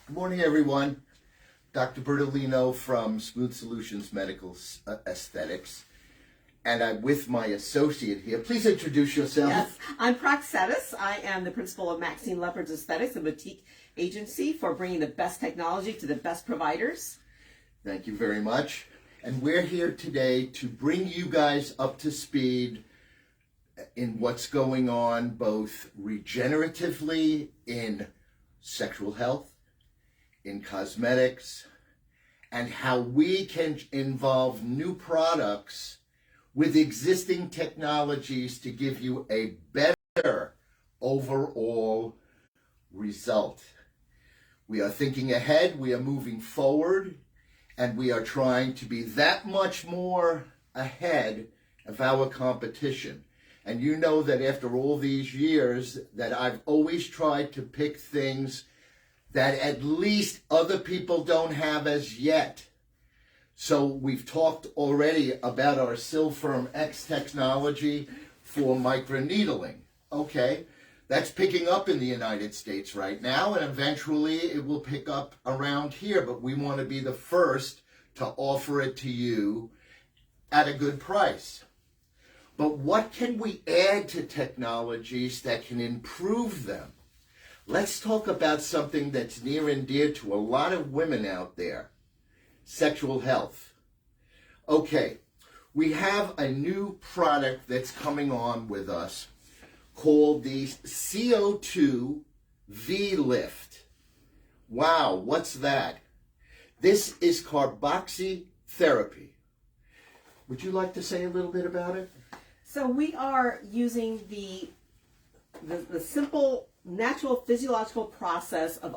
Good morning, everyone. Dr. Bertolino from Smooth Solutions Medical Aesthetics, and I'm with my associate here. Please introduce yourself. Yes, I'm Praxetis. I am the principal of Maxine Leopard's Aesthetics, a boutique agency for bringing the best technology to the best providers. Thank you very much. And we're here today to bring you guys up to speed in what's going on both regeneratively in sexual health, in cosmetics, and how we can involve new products with existing technologies to give you a better overall result. We are thinking ahead, we are moving forward, and we are trying to be that much more ahead of our competition. And you know that after all these years that I've always tried to pick things that at least other people don't have as yet. So we've talked already about our Silfirm X technology for microneedling. Okay, that's picking up in the United States right now, and eventually it will pick up around here, but we want to be the first to offer it to you at a good price. But what can we add to technologies that can improve them? Let's talk about something that's near and dear to a lot of women out there, sexual health. Okay, we have a new product that's coming on with us called the CO2 V-Lift. Wow, what's that? This is carboxy therapy. Would you like to say a little bit about it? So we are using the simple natural physiological process of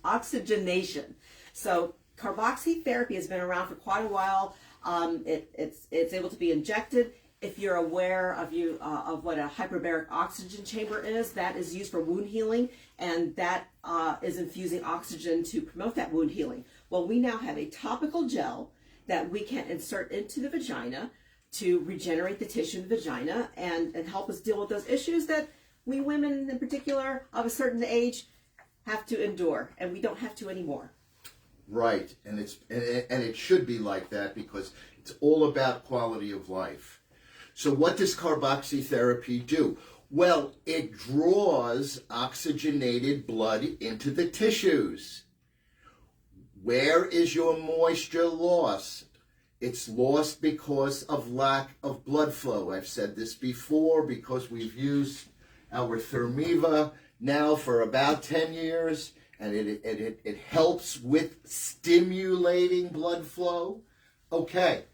oxygenation. So carboxy therapy has been around for quite a while. It's able to be injected. If you're aware of what a hyperbaric oxygen chamber is, that is used for wound healing, and that is infusing oxygen to promote that wound healing. Well, we now have a topical gel that we can insert into the vagina to regenerate the tissue in the vagina and help us deal with those issues that we women in particular of a certain age have to endure, and we don't have to anymore. Right, and it should be like that because it's all about quality of life. So what does carboxy therapy do? Well, it draws oxygenated blood into the tissues. Where is your moisture lost? It's lost because of lack of blood flow. I've said this before because we've used our Thermiva now for about 10 years, and it helps with stimulating blood flow. Okay,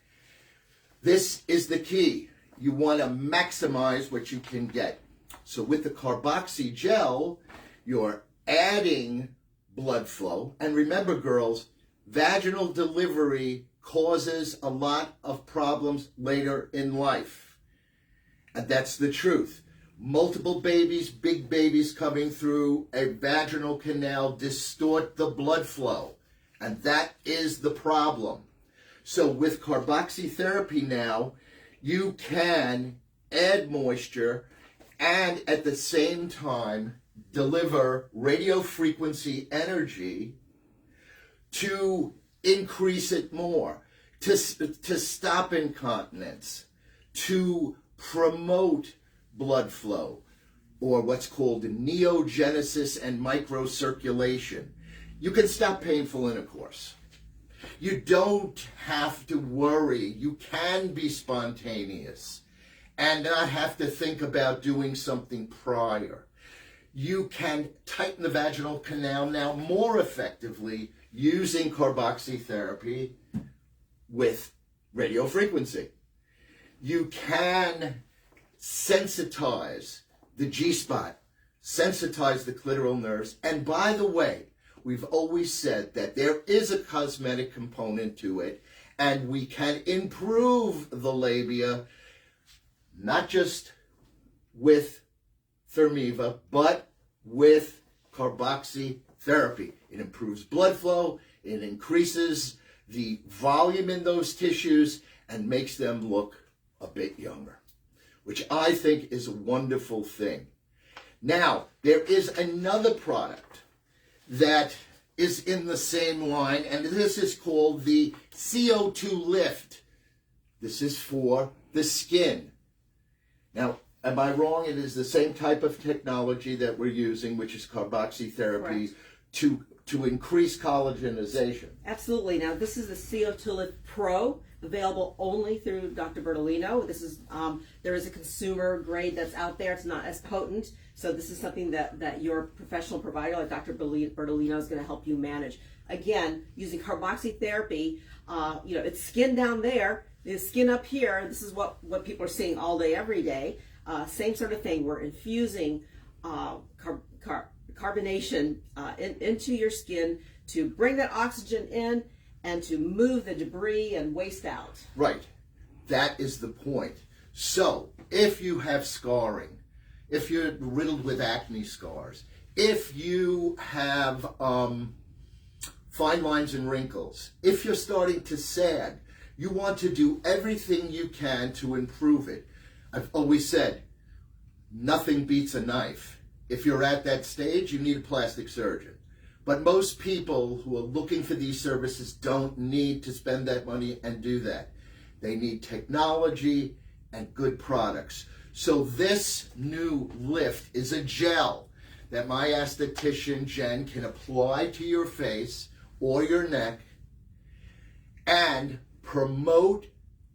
this is the key. You want to maximize what you can get. So with the carboxy gel, you're adding blood flow. And remember, girls, vaginal delivery causes a lot of problems later in life. And that's the truth. Multiple babies, big babies coming through a vaginal canal distort the blood flow. And that is the problem. So with carboxy therapy now, you can add moisture and at the same time deliver radio frequency energy to increase it more, to stop incontinence, to promote blood flow, or what's called neogenesis and microcirculation. You can stop painful intercourse. You don't have to worry. You can be spontaneous and not have to think about doing something prior. You can tighten the vaginal canal now more effectively using carboxy therapy with radio frequency. You can sensitize the G-spot, sensitize the clitoral nerves. And by the way, we've always said that there is a cosmetic component to it, and we can improve the labia, not just with Thermiva, but with carboxy therapy. It improves blood flow, it increases the volume in those tissues, and makes them look a bit younger, which I think is a wonderful thing. Now, there is another product that is in the same line, and this is called the CO2 lift. This is for the skin. Now, am I wrong? It is the same type of technology that we're using, which is carboxytherapy, to increase collagenization. Absolutely. Now, this is the CO2 Lift Pro, available only through Dr. Bertolino. This is there is a consumer grade that's out there. It's not as potent, so this is something that your professional provider, like Dr. Bertolino, is going to help you manage. Again, using carboxytherapy, it's skin down there, the skin up here. This is what people are seeing all day, every day. Same sort of thing. We're infusing carbonation into your skin to bring that oxygen in and to move the debris and waste out. Right. That is the point. So, if you have scarring, if you're riddled with acne scars, if you have fine lines and wrinkles, if you're starting to sag, you want to do everything you can to improve it. I've always said, nothing beats a knife. If you're at that stage, you need a plastic surgeon. But most people who are looking for these services don't need to spend that money and do that. They need technology and good products. So this new lift is a gel that my esthetician, Jen, can apply to your face or your neck and promote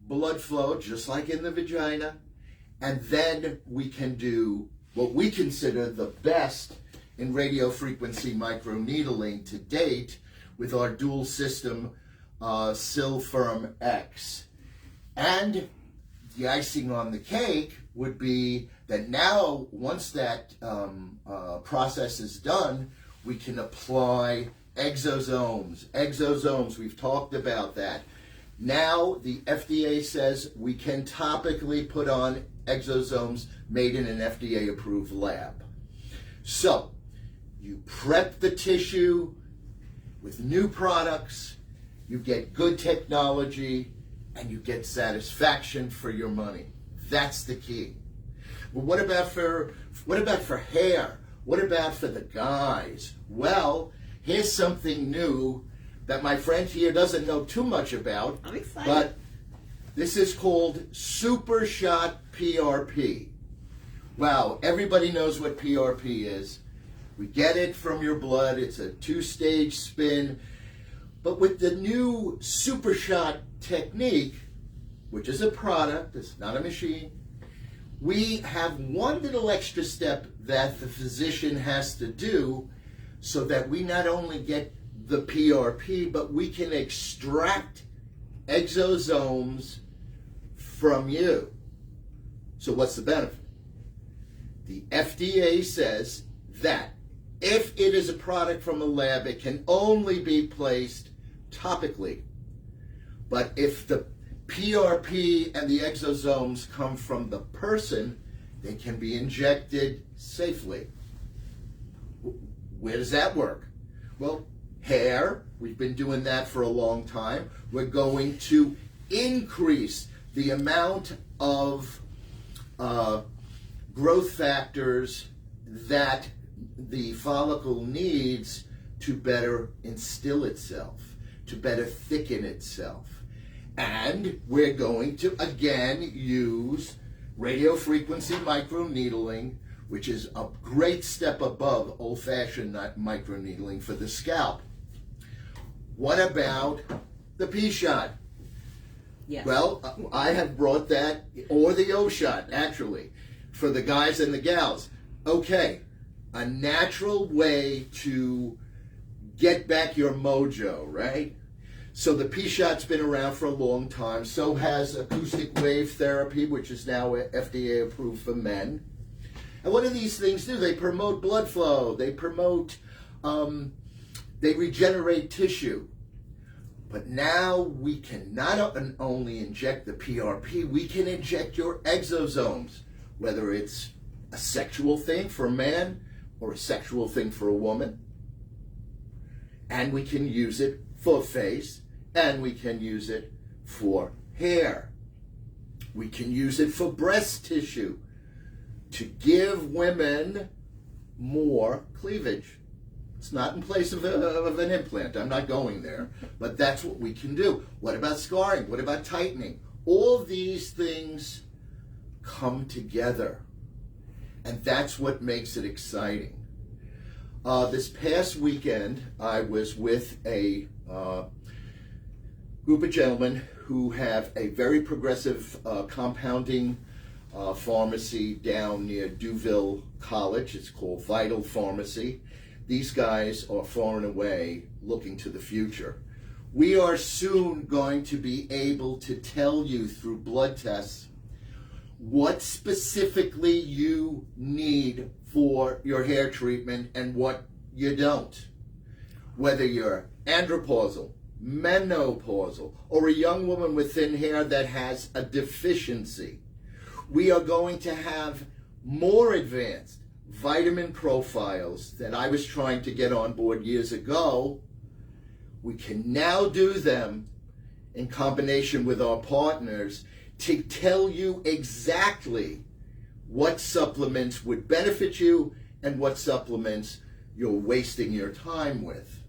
blood flow, just like in the vagina. And then we can do what we consider the best in radiofrequency microneedling to date with our dual system Silfirm X. And the icing on the cake would be that now, once that process is done, we can apply exosomes. Exosomes, we've talked about that. Now the FDA says we can topically put on exosomes made in an FDA-approved lab. So, you prep the tissue with new products, you get good technology, and you get satisfaction for your money. That's the key. Well, what about for hair? What about for the guys? Well, here's something new that my friend here doesn't know too much about. I'm excited. But this is called Super Shot PRP. Wow, everybody knows what PRP is. We get it from your blood. It's a 2-stage spin. But with the new Super Shot technique, which is a product, it's not a machine, we have one little extra step that the physician has to do so that we not only get the PRP, but we can extract exosomes from you. So what's the benefit? The FDA says that if it is a product from a lab, it can only be placed topically. But if the PRP and the exosomes come from the person, they can be injected safely. Where does that work? Well, hair, we've been doing that for a long time. We're going to increase the amount of growth factors that the follicle needs to better instill itself, to better thicken itself. And we're going to, again, use radiofrequency microneedling, which is a great step above old-fashioned microneedling for the scalp. What about the P-shot? Yes. Well, I have brought that, or the O-shot, actually, for the guys and the gals. Okay, a natural way to get back your mojo, right? So the P-shot's been around for a long time. So has acoustic wave therapy, which is now FDA approved for men. And what do these things do? They promote blood flow. They promote, they regenerate tissue. But now we can not only inject the PRP, we can inject your exosomes, whether it's a sexual thing for a man or a sexual thing for a woman. And we can use it for face, and we can use it for hair. We can use it for breast tissue to give women more cleavage. It's not in place of an implant. I'm not going there. But that's what we can do. What about scarring? What about tightening? All these things come together. And that's what makes it exciting. This past weekend, I was with a group of gentlemen who have a very progressive compounding pharmacy down near Duville College. It's called Vital Pharmacy. These guys are far and away looking to the future. We are soon going to be able to tell you through blood tests what specifically you need for your hair treatment and what you don't. Whether you're andropausal, menopausal, or a young woman with thin hair that has a deficiency, we are going to have more advanced vitamin profiles that I was trying to get on board years ago. We can now do them in combination with our partners to tell you exactly what supplements would benefit you and what supplements you're wasting your time with.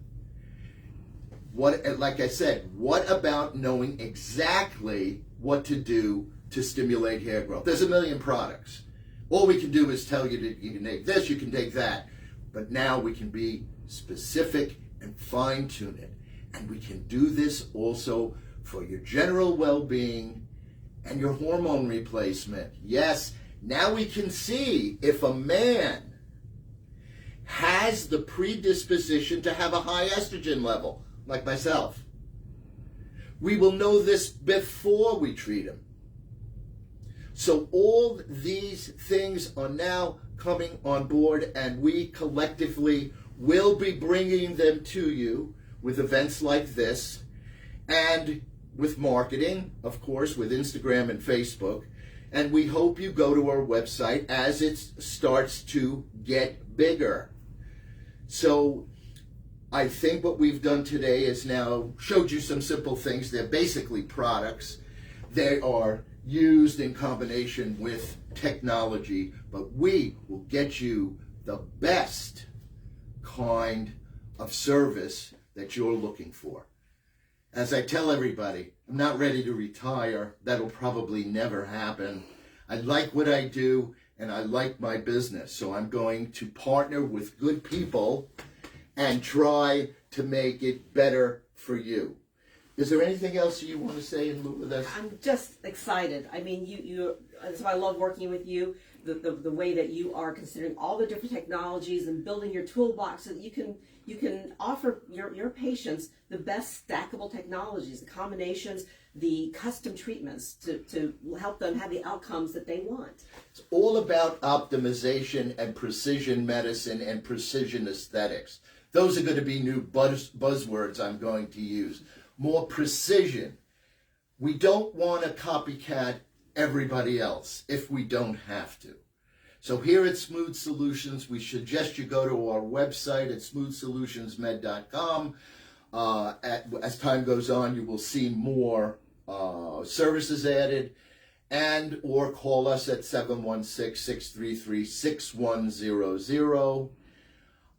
Like I said, what about knowing exactly what to do to stimulate hair growth? There's a million products. All we can do is tell you that you can take this, you can take that. But now we can be specific and fine-tune it. And we can do this also for your general well-being and your hormone replacement. Yes, now we can see if a man has the predisposition to have a high estrogen level, like myself. We will know this before we treat him. So all these things are now coming on board, and we collectively will be bringing them to you with events like this and with marketing, of course, with Instagram and Facebook. And we hope you go to our website as it starts to get bigger. So I think what we've done today is now showed you some simple things. They're basically products. They are used in combination with technology, but we will get you the best kind of service that you're looking for. As I tell everybody, I'm not ready to retire. That'll probably never happen. I like what I do, and I like my business, so I'm going to partner with good people and try to make it better for you. Is there anything else you want to say in lieu of this? I'm just excited. I mean, you that's why I love working with you. The way that you are considering all the different technologies and building your toolbox so that you can offer your patients the best stackable technologies, the combinations, the custom treatments to help them have the outcomes that they want. It's all about optimization and precision medicine and precision aesthetics. Those are going to be new buzzwords I'm going to use. More precision. We don't want to copycat everybody else if we don't have to. So here at Smooth Solutions, we suggest you go to our website at smoothsolutionsmed.com. As time goes on, you will see more services added, and or call us at 716-633-6100.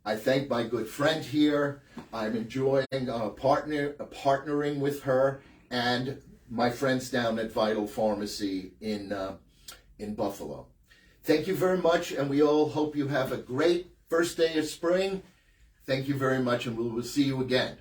I thank my good friend here. I'm enjoying partnering with her and my friends down at Vital Pharmacy in Buffalo. Thank you very much, and we all hope you have a great first day of spring. Thank you very much, and we will see you again.